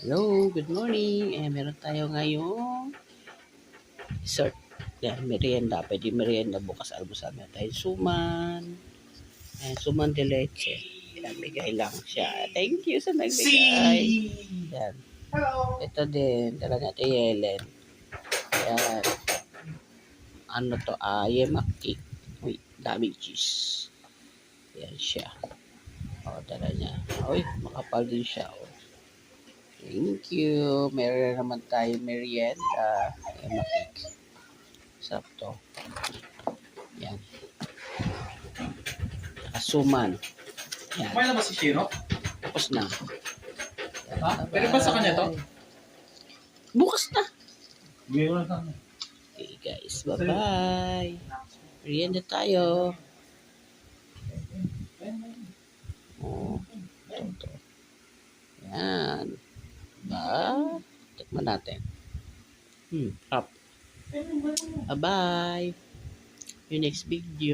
Hello, good morning. Meron tayo ngayong dessert. Yan, merienda. Pwede merienda bukas almusal. Meron tayo suman. Suman de leche. Yan, bigay lang siya. Thank you sa nagbigay. Yan. Ito din. Dala natin Yelen. Yan. Ano to? Yemak cake. Uy, daming cheese. Yan siya. Dala niya. Uy, makapal din siya. Thank you. Meron naman tayo merienda. Yemak cake. Sarap to. Yan. Asuman. Yan. Kumain na ba si Shiro? Tapos na. Ha? Pwede ba sa kanya to? Bukas na. Bigay ko na sa kanya. Okay guys. Bye-bye. Merienda tayo. Ito. Yan. Tikman natin. Up. Bye-bye. Your next video.